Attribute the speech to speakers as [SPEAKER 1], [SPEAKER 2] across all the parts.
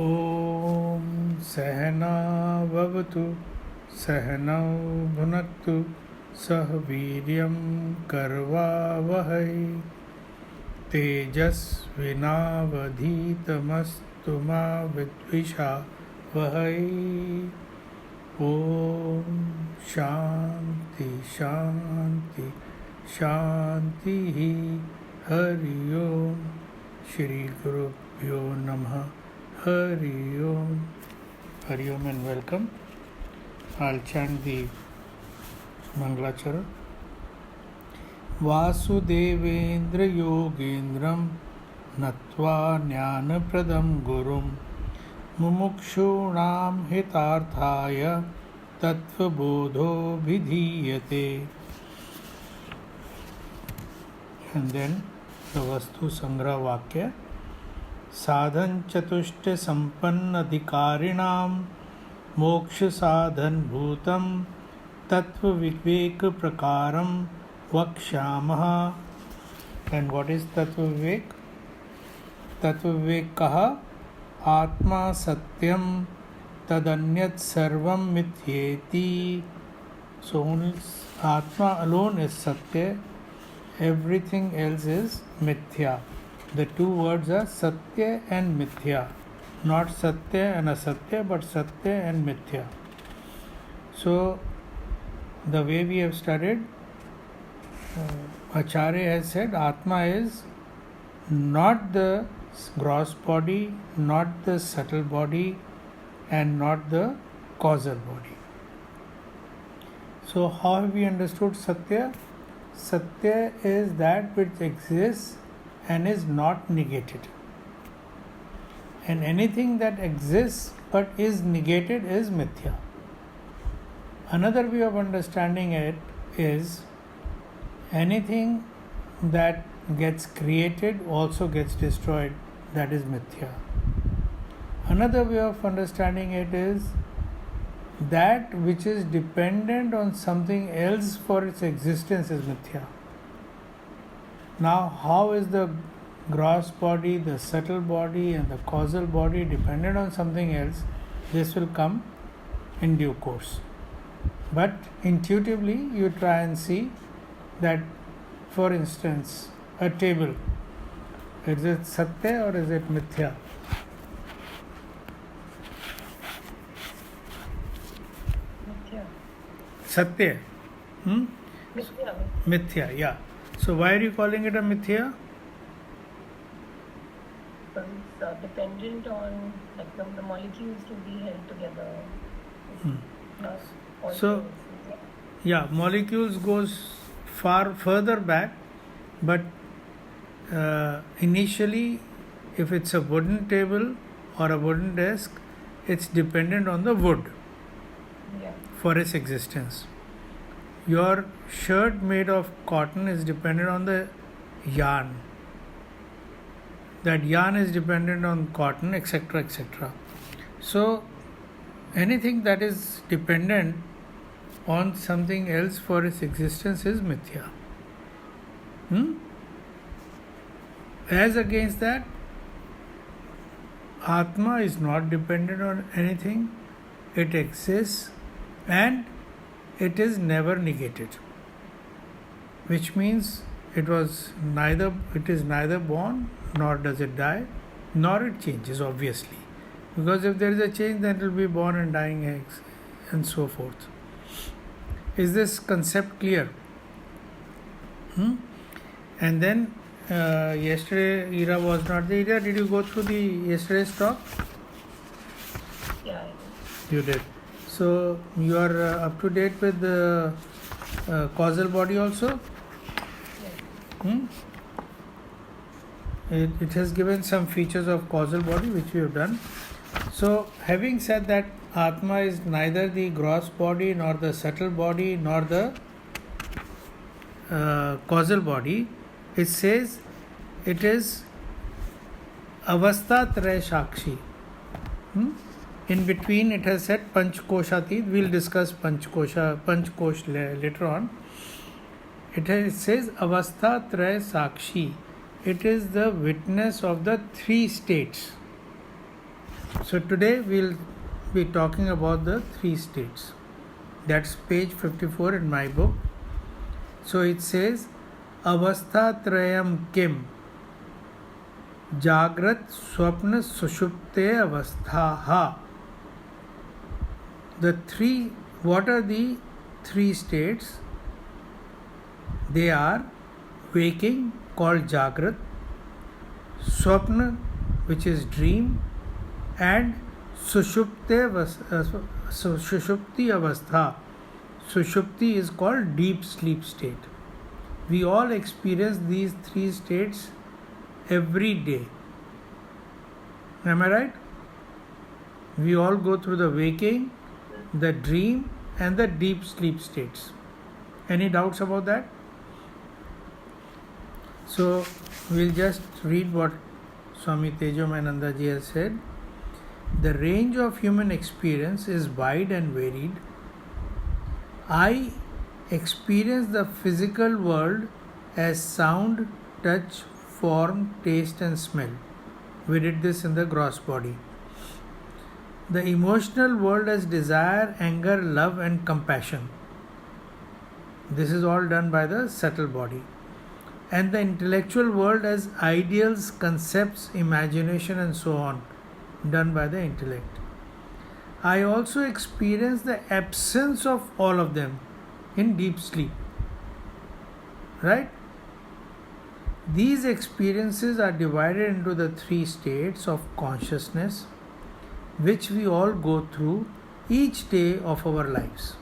[SPEAKER 1] ॐ सहना भवतु सहनौ भुनक्तु सह वीर्यं करवावहै तेजस्विनावधीतमस्तु मा विद्विषावहै। ॐ शान्ति शान्ति शान्तिः। हरि ओम। श्री गुरुभ्यो नमः। Hari Om. Hari Om and welcome. I'll chant the Mangalachara. Vasudevendra Yogendram Natva Jnanapradam Gurum Mumukshunam Hitarthaya Tattvabodho Vidhiyate. And then the Vastu Sangra Vakya. साधन चतुष्ट संपन्न अधिकारिणाम मोक्ष साधन भूतम तत्व विवेक प्रकारम वक्ष्यामः। एंड व्हाट इज तत्व विवेक? तत्व विवेक कहा आत्मा सत्यम तदन्यत् सर्वम मिथ्येति। सो आत्मा alone is satya, everything else is mithya. The two words are Satya and Mithya, not Satya and Asatya, but Satya and Mithya. So, the way we have studied, Acharya has said Atma is not the gross body, not the subtle body, and not the causal body. So, how have we understood Satya? Satya is that which exists and is not negated. And anything that exists but is negated is mithya. Another way of understanding it is anything that gets created also gets destroyed, that is mithya. Another way of understanding it is that which is dependent on something else for its existence is mithya. Now, how is the gross body, the subtle body, and the causal body dependent on something else? This will come in due course. But intuitively, you try and see that, for instance, a table, is it Satya or is it Mithya?
[SPEAKER 2] Mithya.
[SPEAKER 1] Satya?
[SPEAKER 2] Mithya.
[SPEAKER 1] Mithya, yeah. So why are you calling it a mithya?
[SPEAKER 2] Because it's dependent on the molecules to be held together.
[SPEAKER 1] So, yeah, molecules goes far further back, but initially, if it's a wooden table or a wooden desk, it's dependent on the wood for its existence. Your shirt made of cotton is dependent on the yarn. That yarn is dependent on cotton, etc., etc. So, anything that is dependent on something else for its existence is mithya. As against that, Atma is not dependent on anything. It exists and it is never negated, which means it is neither born, nor does it die, nor it changes, obviously. Because if there is a change, then it will be born and dying eggs, and so forth. Is this concept clear? And then yesterday, Ira was not there. Ira, did you go through the yesterday's talk?
[SPEAKER 2] Yeah, I did.
[SPEAKER 1] You did. So you are up to date with the causal body also?
[SPEAKER 2] Yes.
[SPEAKER 1] It has given some features of causal body which we have done. So having said that Atma is neither the gross body nor the subtle body nor the causal body, it says it is avastha traya shakshi. In between it has said Panchkoshatid. We'll discuss Panchkosh later on. It says Avastha Traya Sakshi. It is the witness of the three states. So today we'll be talking about the three states. That's page 54 in my book. So it says, Avastha Trayam Kim Jagrat Swapna Sushupte Avasthaha. What are the three states? They are waking, called Jagrat, Swapna, which is dream, and Sushupti Avastha. Sushupti is called deep sleep state. We all experience these three states every day. Am I right? We all go through the waking, the dream, and the deep sleep states. Any doubts about that? So we'll just read what Swami Tejomayananda ji has said. The range of human experience is wide and varied. I experience the physical world as sound, touch, form, taste and smell. We did this in the gross body. The emotional world as desire, anger, love and compassion. This is all done by the subtle body. And the intellectual world as ideals, concepts, imagination and so on, done by the intellect. I also experience the absence of all of them in deep sleep. Right? These experiences are divided into the three states of consciousness, which we all go through each day of our lives.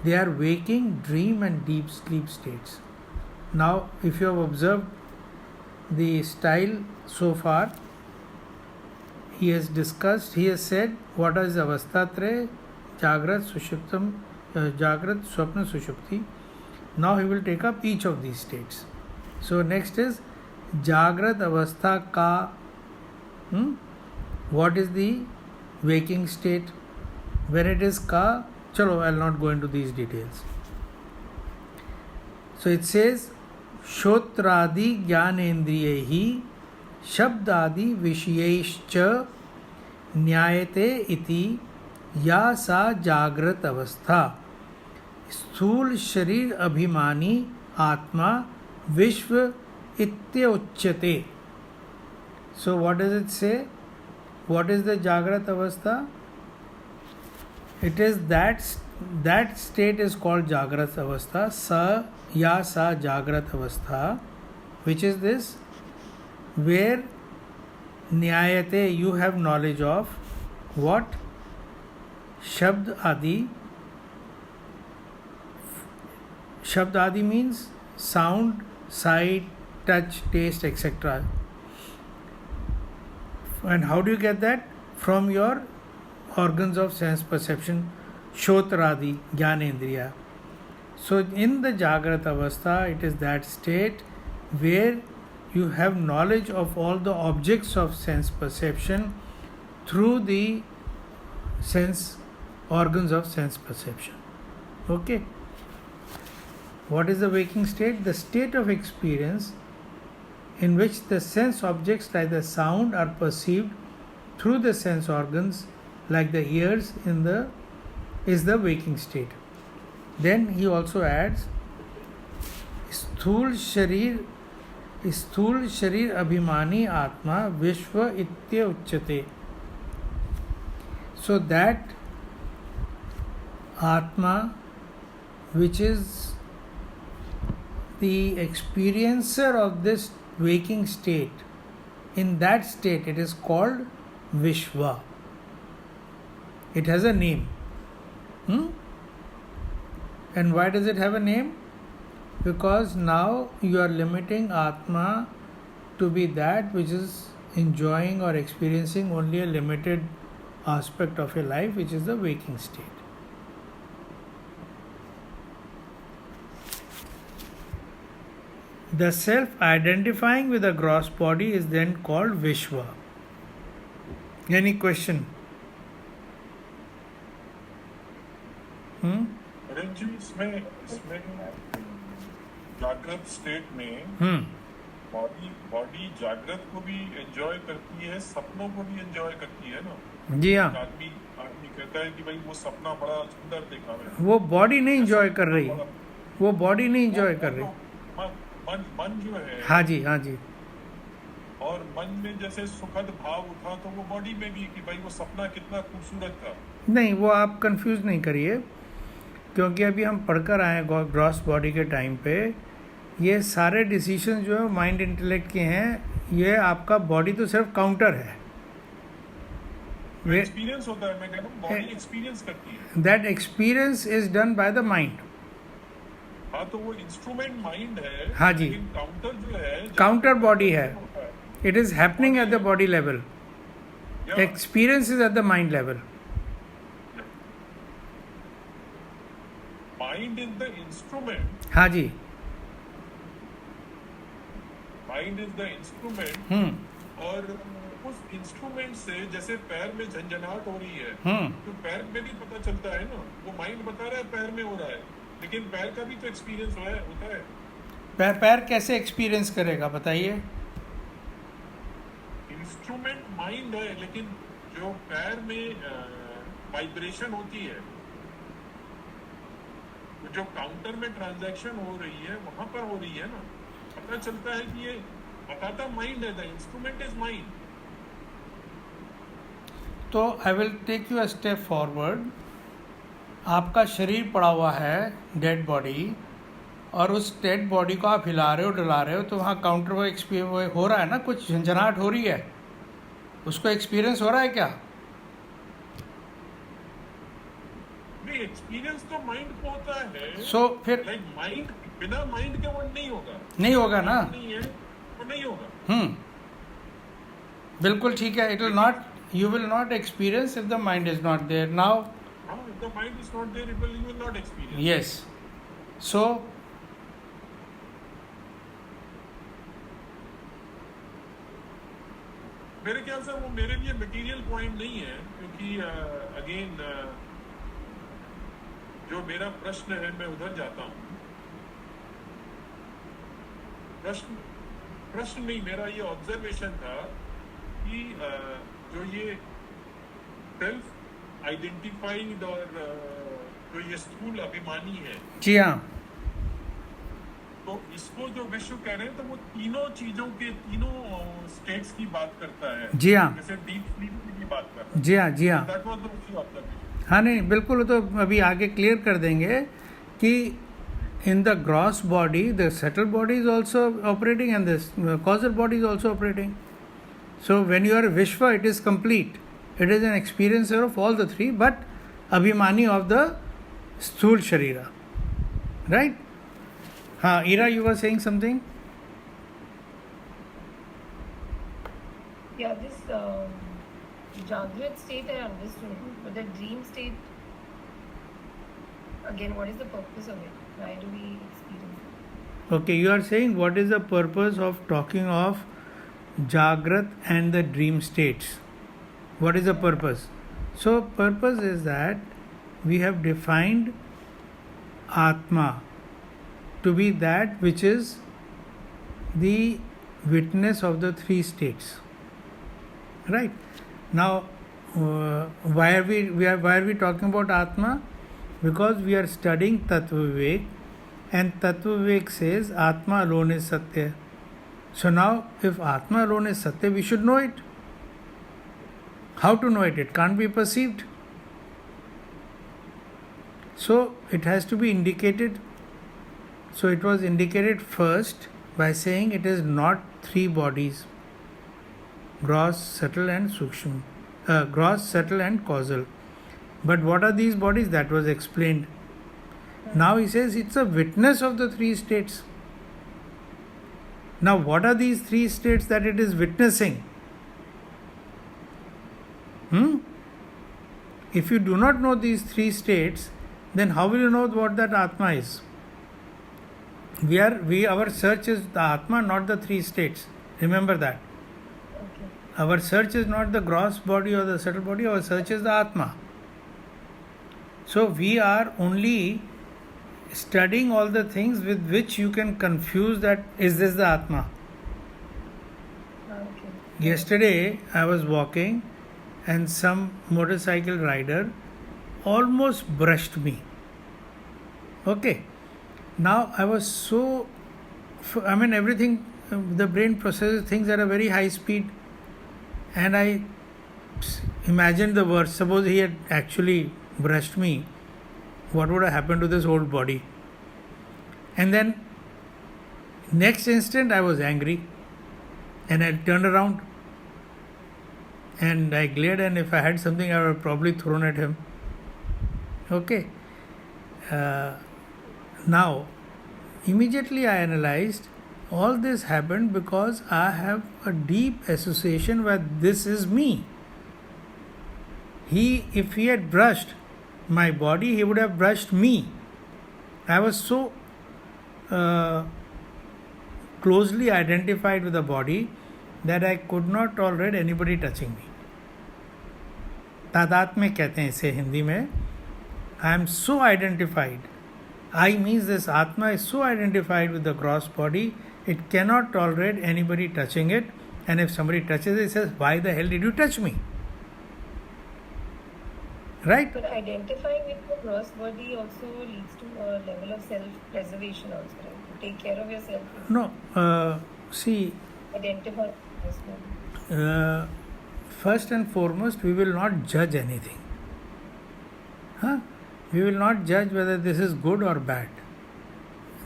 [SPEAKER 1] They are waking, dream and deep sleep states. Now, if you have observed the style so far, he has said, what is Avastha-traya, Jagrat, Jagrat, Swapna, Sushupti. Now he will take up each of these states. So next is Jagrat Avastha Ka. What is the waking state? When it is Ka, chalo, I will not go into these details. So it says, Shotradi Jnanendriyehi Shabdadi Vishyesh Nyayate iti Ya sa Jagrat Avastha Sthul Sharir Abhimani Atma Vishva Ityauchyate. So what does it say? What is the Jagrat Avastha? It is that state is called Jagrat Avastha. Sa Jagrat Avastha, which is this, where Nyayate, you have knowledge of what? Shabd Adi. Shabd Adi means sound, sight, touch, taste, etc. And how do you get that? From your organs of sense perception, Shotradi, Jnanendriya. So in the Jagrat Avastha, it is that state where you have knowledge of all the objects of sense perception through the organs of sense perception. Okay. What is the waking state? The state of experience in which the sense objects like the sound are perceived through the sense organs like the ears is the waking state. Then he also adds Sthul Sharir Abhimani Atma Vishva Itya Uchyate. So that Atma, which is the experiencer of this waking state, in that state it is called Vishva. It has a name. And why does it have a name? Because now you are limiting Atma to be that which is enjoying or experiencing only a limited aspect of your life, which is the waking state. The self identifying with the gross body is then called Vishwa. Any question?
[SPEAKER 3] जी इसमें जागृत state में body जागृत को भी enjoy करती है, सपनों को भी एंजॉय करती है ना।
[SPEAKER 1] जी हाँ,
[SPEAKER 3] आदमी कहता है कि भाई वो सपना बड़ा सुंदर देखा है,
[SPEAKER 1] वो बॉडी नहीं
[SPEAKER 3] ऐसा
[SPEAKER 1] एंजॉय कर रही,
[SPEAKER 3] बड़ा-
[SPEAKER 1] वो बॉडी नहीं
[SPEAKER 3] वो
[SPEAKER 1] एंजॉय कर
[SPEAKER 3] वो
[SPEAKER 1] रही।
[SPEAKER 3] तो मन जो है,
[SPEAKER 1] हाँ जी, हाँ जी।
[SPEAKER 3] और मन में जैसे सुखद भाव उठा तो वो बॉडी में भी कि भाई वो सपना कितना खूबसूरत था।
[SPEAKER 1] नहीं, वो आप कंफ्यूज नहीं करिए, क्योंकि अभी हम पढ़कर आए ग्रॉस बॉडी के टाइम पे, ये सारे डिसीजन जो है माइंड इंटेलेक्ट के हैं। ये आपका बॉडी तो सिर्फ काउंटर है,
[SPEAKER 3] एक्सपीरियंस होता है, मैं कह रहा हूँ बॉडी एक्सपीरियंस करती है।
[SPEAKER 1] That experience is done by the mind.
[SPEAKER 3] हाँ, तो वो इंस्ट्रूमेंट माइंड है।
[SPEAKER 1] हाँ जी।
[SPEAKER 3] लेकिन काउंटर जो है,
[SPEAKER 1] काउंटर बॉडी है,
[SPEAKER 3] होता है।
[SPEAKER 1] It is happening at the body level,
[SPEAKER 3] Yeah.
[SPEAKER 1] Experience is at the mind level.
[SPEAKER 3] Mind is the instrument,
[SPEAKER 1] हाँ जी।
[SPEAKER 3] माइंड इज द इंस्ट्रूमेंट, और उस इंस्ट्रूमेंट से जैसे पैर में झंझनाहट हो रही है, तो पैर में भी पता चलता है ना, वो माइंड बता रहा है पैर में हो रहा है, लेकिन पैर का भी तो एक्सपीरियंस होता है।
[SPEAKER 1] पैर कैसे एक्सपीरियंस करेगा बताइए?
[SPEAKER 3] इंस्ट्रूमेंट माइंड है, लेकिन जो पैर में वाइब्रेशन होती है, जो काउंटर में ट्रांजैक्शन हो रही है, वहां पर हो रही है ना, पता चलता है कि ये बताता माइंड है, द इंस्ट्रूमेंट इज माइंड।
[SPEAKER 1] तो I will take you a step forward. आपका शरीर पड़ा हुआ है, डेड बॉडी, और उस डेड बॉडी को आप हिला रहे हो, डला रहे हो, तो वहाँ काउंटर वो एक्सपीरियंस हो रहा है ना, कुछ झंझनाहट हो रही है, उसको एक्सपीरियंस हो रहा है क्या?
[SPEAKER 3] नहीं, एक्सपीरियंस तो माइंड को होता है।
[SPEAKER 1] सो फिर
[SPEAKER 3] लाइक माइंड, बिना माइंड के वो नहीं होगा।
[SPEAKER 1] नहीं होगा ना?
[SPEAKER 3] नहीं है, वो नहीं होगा।
[SPEAKER 1] बिल्कुल ठीक है। It will not, you will not experience if the mind is not there. Now,
[SPEAKER 3] if the mind is not there, you will not experience.
[SPEAKER 1] Yes. So,
[SPEAKER 3] मेरे ख्याल से वो मेरे लिए मटेरियल पॉइंट नहीं है, क्योंकि अगेन जो मेरा प्रश्न है, मैं उधर जाता हूँ। प्रश्न नहीं, मेरा ये ऑब्जर्वेशन था कि जो ये सेल्फ आइडेंटिफाइड और जो ये स्थूल अभिमानी है,
[SPEAKER 1] जी हाँ,
[SPEAKER 3] तो इसको जो विश्व कह रहे हैं, तो वो तीनों चीजों के तीनों स्टेट्स की बात करता है।
[SPEAKER 1] जी हाँ,
[SPEAKER 3] जैसे डीप स्लीप की बात कर रहा है।
[SPEAKER 1] जी हाँ, जी हाँ।
[SPEAKER 3] That was the only observation.
[SPEAKER 1] हाँ नहीं, बिल्कुल, तो अभी आगे क्लियर कर देंगे कि in the gross body, the subtle body is also operating and the causal body is also operating. So when you are Vishwa, it is complete. It is an experiencer of all the three, but Abhimani of the Sthul Sharira. Right? हाँ, Ira, you were saying something?
[SPEAKER 2] Yeah, this Jagrat state I understood, but the dream state, again, what is the purpose of it? Why do we experience it?
[SPEAKER 1] Okay, you are saying what is the purpose of talking of Jagrat and the dream states? What is the purpose? So, purpose is that we have defined Atma to be that which is the witness of the three states. Right? Now, why are we talking about Atma? Because we are studying Tattvabodha, and Tattvabodha says Atma alone is Satya. So now, if Atma alone is Satya, we should know it. How to know it? It can't be perceived. So it has to be indicated. So it was indicated first by saying it is not three bodies: gross, subtle and sukshma. Gross, subtle and causal. But what are these bodies? That was explained. Now he says it's a witness of the three states. Now what are these three states that it is witnessing? If you do not know these three states, then how will you know what that Atma is? Our search is the Atma, not the three states. Remember that.
[SPEAKER 2] Okay.
[SPEAKER 1] Our search is not the gross body or the subtle body, our search is the Atma. So we are only studying all the things with which you can confuse that is this the Atma. Yesterday I was walking and some motorcycle rider almost brushed me. Okay. Now I was so, everything, the brain processes things at a very high speed, and I imagined the worst. Suppose he had actually brushed me, what would have happened to this whole body? And then next instant I was angry and I turned around and I glared, and if I had something I would have probably thrown at him. Okay. Now, immediately I analyzed all this happened because I have a deep association with this is me. If he had brushed my body, he would have brushed me. I was so closely identified with the body that I could not tolerate anybody touching me. तादात्म्य कहते हैं इसे हिंदी में. I am so identified. I means this Atma is so identified with the gross body, it cannot tolerate anybody touching it. And if somebody touches it, it says, why the hell did you touch me? Right?
[SPEAKER 2] But identifying with the gross body also leads to a level of self-preservation also, right? To take care of yourself.
[SPEAKER 1] No, see.
[SPEAKER 2] Identify with the gross body.
[SPEAKER 1] First and foremost, we will not judge anything. We will not judge whether this is good or bad.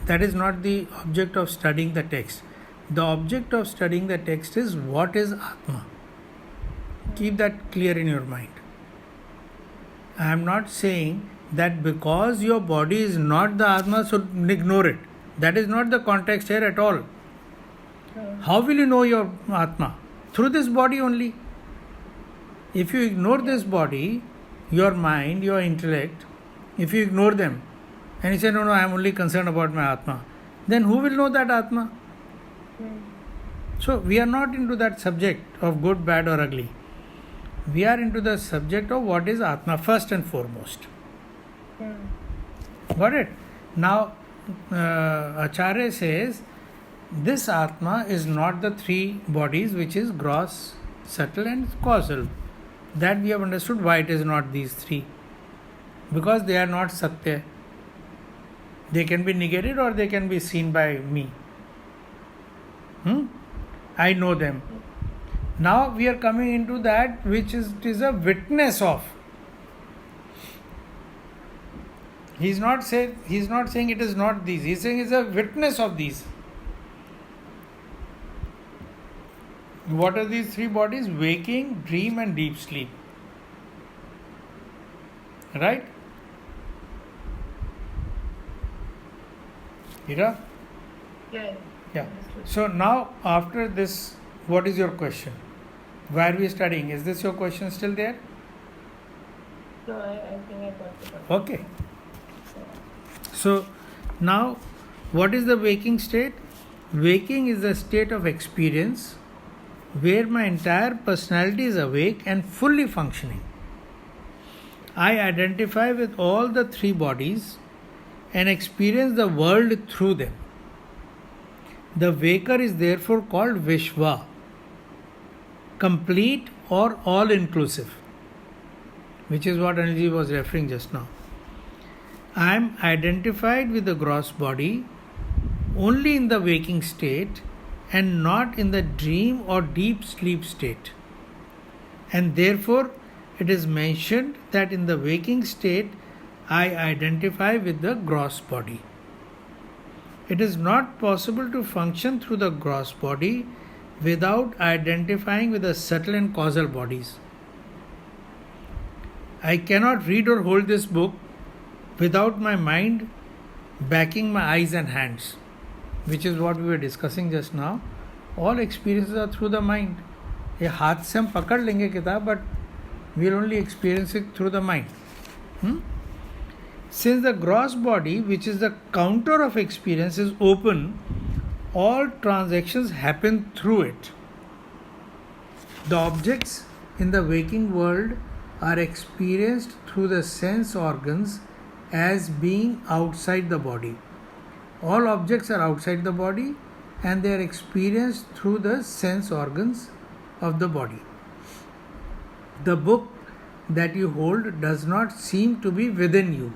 [SPEAKER 1] That is not the object of studying the text. The object of studying the text is what is Atma. Keep that clear in your mind. I am not saying that because your body is not the Atma, so ignore it. That is not the context here at all. How will you know your Atma? Through this body only. If you ignore this body, your mind, your intellect, if you ignore them and you say, no, I am only concerned about my Atma, then who will know that Atma? So we are not into that subject of good, bad or ugly. We are into the subject of what is Atma first and foremost. Got it? Now, Acharya says, this Atma is not the three bodies which is gross, subtle and causal. That we have understood why it is not these three. Because they are not Satya. They can be negated or they can be seen by me. I know them. Now we are coming into that which is a witness of. He is not saying it is not these. He is saying it is a witness of these. What are these three bodies? Waking, dream and deep sleep. Right? Ira?
[SPEAKER 2] Yeah.
[SPEAKER 1] So now after this, what is your question? Why are we studying? Is this your question still there?
[SPEAKER 2] No, I think I got it.
[SPEAKER 1] Okay. So now, what is the waking state? Waking is the state of experience where my entire personality is awake and fully functioning. I identify with all the three bodies and experience the world through them. The waker is therefore called Vishwa, complete or all-inclusive, which is what Anilji was referring just now. I am identified with the gross body only in the waking state and not in the dream or deep sleep state. And therefore, it is mentioned that in the waking state, I identify with the gross body. It is not possible to function through the gross body without identifying with the subtle and causal bodies. I cannot read or hold this book without my mind backing my eyes and hands, which is what we were discussing just now. All experiences are through the mind. ये हाथ से हम पकड़ लेंगे किताब, but we will only experience it through the mind. Since the gross body, which is the counter of experience, is open, all transactions happen through it. The objects in the waking world are experienced through the sense organs as being outside the body. All objects are outside the body and they are experienced through the sense organs of the body. The book that you hold does not seem to be within you,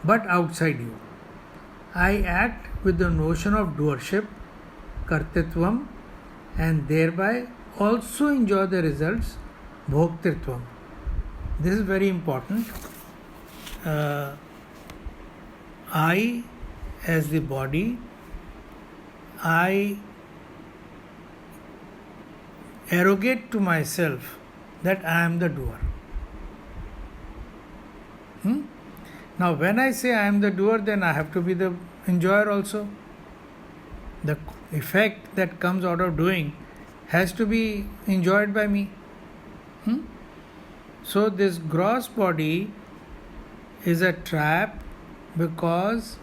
[SPEAKER 1] but outside you. I act with the notion of doership, kartritvam, and thereby also enjoy the results, bhoktritvam. This is very important. I, as the body, I arrogate to myself that I am the doer. Now, when I say I am the doer, then I have to be the enjoyer also. The effect that comes out of doing has to be enjoyed by me. So, this gross body is a trap because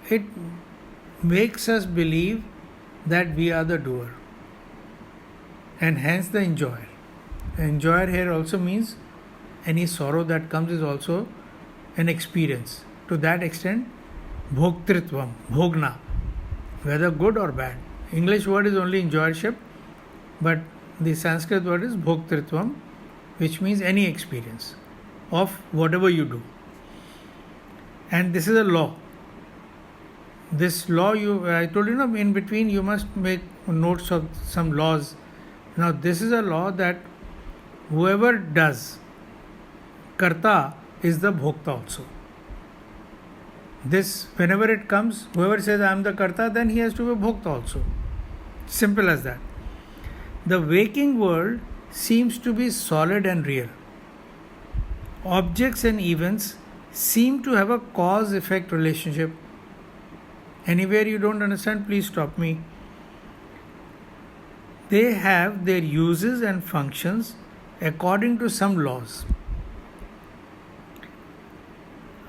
[SPEAKER 1] it makes us believe that we are the doer and hence the enjoyer. Enjoyer here also means any sorrow that comes is also an experience. To that extent, bhoktritvam, bhogna, whether good or bad. English word is only enjoyership, but the Sanskrit word is bhoktritvam, which means any experience of whatever you do. And this is a law. This law, I told you, in between you must make notes of some laws. Now this is a law that whoever does, karta is the bhokta also. This, whenever it comes, whoever says I am the karta, then he has to be bhokta also. Simple as that. The waking world seems to be solid and real. Objects and events seem to have a cause-effect relationship. Anywhere you don't understand, please stop me. They have their uses and functions according to some laws.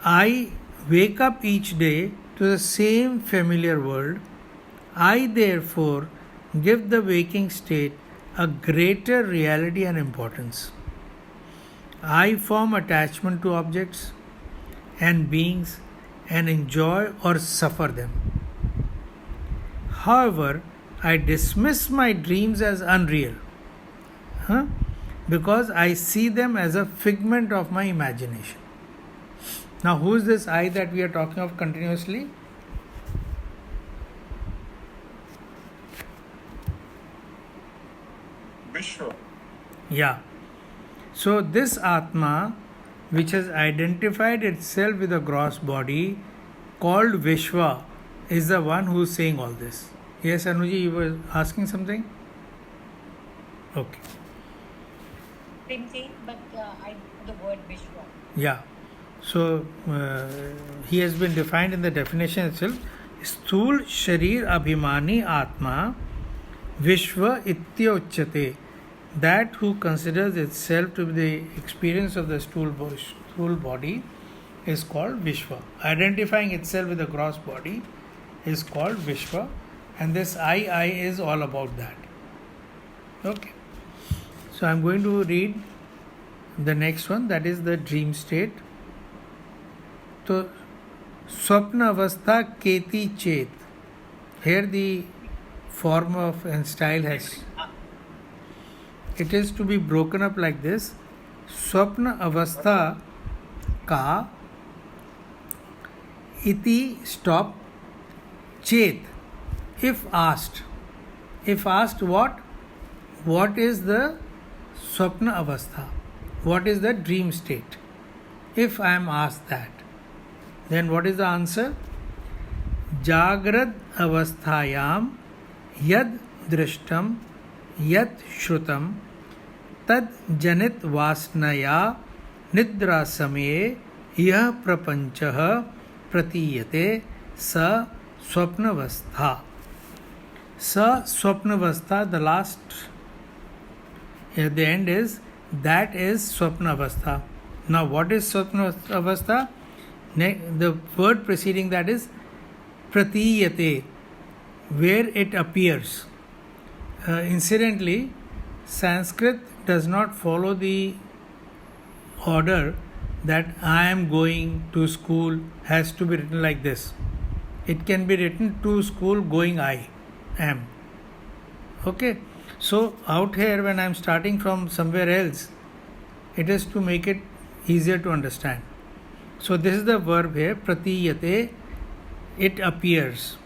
[SPEAKER 1] I wake up each day to the same familiar world. I therefore give the waking state a greater reality and importance. I form attachment to objects and beings and enjoy or suffer them. However, I dismiss my dreams as unreal because I see them as a figment of my imagination. Now, who is this I that we are talking of continuously?
[SPEAKER 3] Vishwa.
[SPEAKER 1] Yeah. So, this Atma, which has identified itself with a gross body, called Vishwa, is the one who is saying all this. Yes, Anuji, you were asking something? Okay.
[SPEAKER 4] Same thing, but the word Vishwa.
[SPEAKER 1] Yeah. So, he has been defined in the definition itself. Sthul Sharir Abhimani Atma Vishwa Ityauchyate. That who considers itself to be the experience of the stool body is called Vishwa. Identifying itself with the gross body is called Vishwa. And this I is all about that. Okay. So I am going to read the next one, that is the dream state. So, Swapna Avastha Keti Chet. Here the form of and style has. It is to be broken up like this. Swapna Avastha Ka Iti stop Chet. If asked. If asked what? What is the Swapna Avastha? What is the dream state? If I am asked that, then what is the answer? Jagrad avasthayam yad drishtam yad shrutam tad janit vasnaya nidra samye yah prapanchah pratiyate sa swapnavastha. Sa swapnavastha, the last at the end is, that is swapnavastha. Now what is swapnavastha? The word preceding that is pratiyate, where it appears. Incidentally, Sanskrit does not follow the order that I am going to school has to be written like this. It can be written to school going I am. Okay. So out here, when I am starting from somewhere else, it is to make it easier to understand. So this is the verb here, pratiyate, it appears.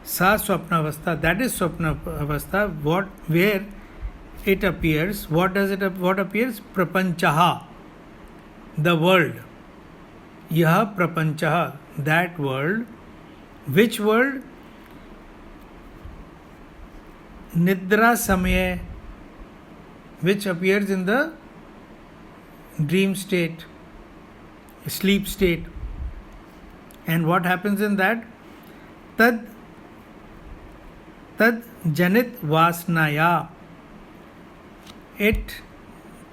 [SPEAKER 1] Sa swapnavastha, that is swapnavastha, where it appears. What appears? Prapanchaha, the world. Yaha prapanchaha, that world. Which world? Nidra samaya, which appears in the dream state, sleep state. And what happens in that? Tad janit vasnaya, it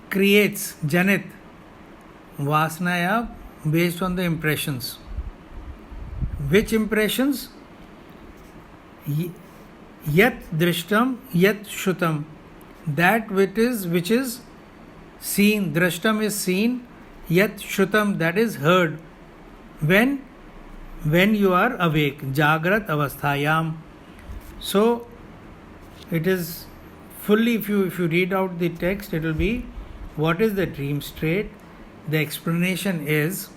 [SPEAKER 1] creates janit vasnaya based on the impressions. Which impressions? Yat drishtam, yat shrutam, that which is seen. Drashtam is seen, yat shrutam, that is heard. When you are awake, jagrat avasthayam. So it is fully, if you read out the text, it will be, what is the dream state? The explanation is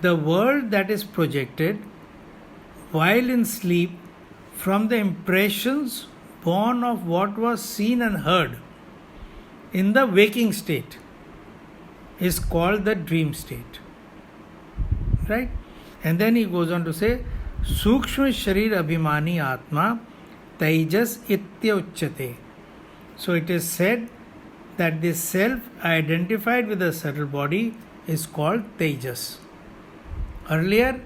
[SPEAKER 1] the world that is projected while in sleep from the impressions born of what was seen and heard in the waking state is called the dream state. Right? And then he goes on to say, Sukshma Sharir Abhimani Atma Tejas Itya Uchyate. So it is said that this self identified with the subtle body is called Tejas. Earlier,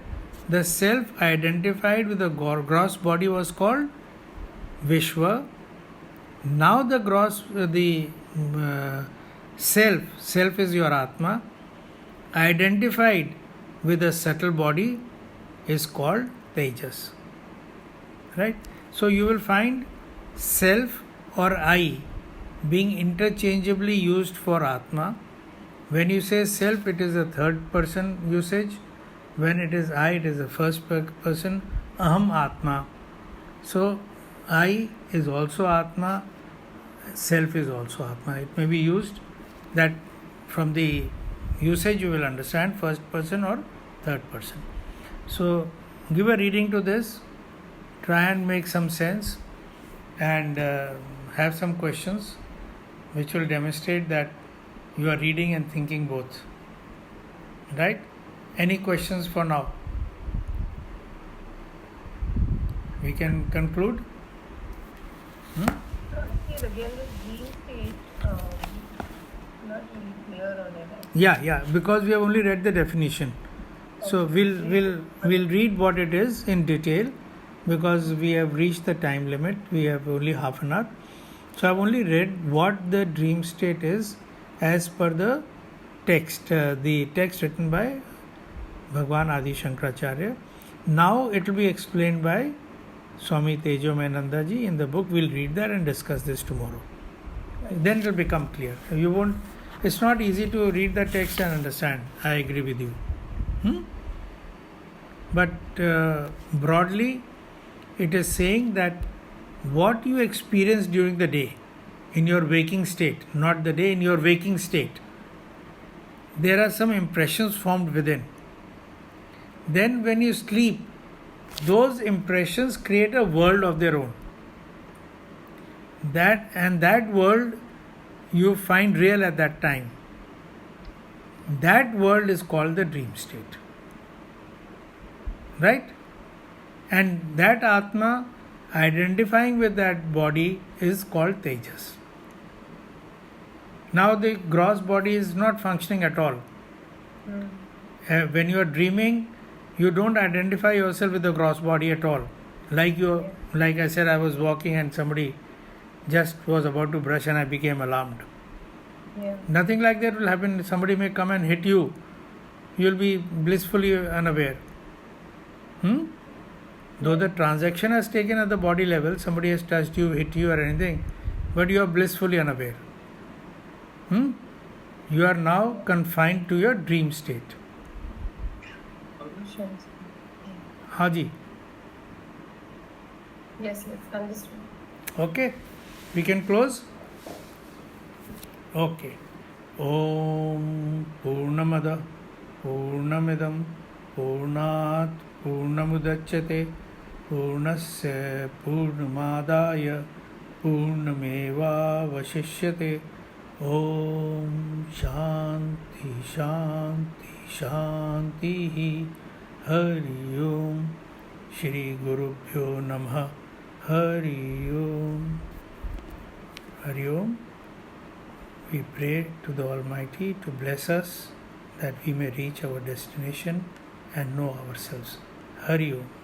[SPEAKER 1] the self identified with the gross body was called Vishwa. Now the self is your Atma, identified with the subtle body is called Tejas. Right? So you will find self or I being interchangeably used for Atma. When you say self, it is a third person usage. When it is I, it is a first person. Aham Atma. So I is also Atma, self is also Atma. It may be used that from the usage you will understand first person or third person. So give a reading to this, try and make some sense, and have some questions which will demonstrate that you are reading and thinking both. Right? Any questions for now? We can conclude.
[SPEAKER 2] Again, the dream state, not really clear on it.
[SPEAKER 1] Yeah, because we have only read the definition. So we'll read what it is in detail, because we have reached the time limit. We have only half an hour. So I've only read what the dream state is as per the text written by Bhagwan Adi Sankrachharya. Now it will be explained by Swami Tejomayananda ji in the book. We'll read that and discuss this tomorrow. Then it will become clear. It's not easy to read the text and understand. I agree with you. But broadly, it is saying that what you experience during the day in your waking state, not the day, in your waking state, there are some impressions formed within. Then when you sleep, those impressions create a world of their own. That world you find real at that time. That world is called the dream state. Right? And that Atma identifying with that body is called Tejas. Now the gross body is not functioning at all. When you are dreaming, you don't identify yourself with the gross body at all. Like I said, I was walking and somebody just was about to brush and I became alarmed.
[SPEAKER 2] Yeah.
[SPEAKER 1] Nothing like that will happen. Somebody may come and hit you. You will be blissfully unaware. Though the transaction has taken at the body level, somebody has touched you, hit you or anything, but you are blissfully unaware. You are now confined to your dream state. Haji.
[SPEAKER 2] Yes, understood.
[SPEAKER 1] Okay. We can close? Okay. Om Purnamada Purnamidam Purnat Purnamudachyate Purnasya Purnamadaya Purnameva Vashishyate. Om Shanti Shanti Shanti. Hari Om. Shri Gurubhyo Namah. Hari Om. Hari Om. We pray to the Almighty to bless us that we may reach our destination and know ourselves. Hari Om.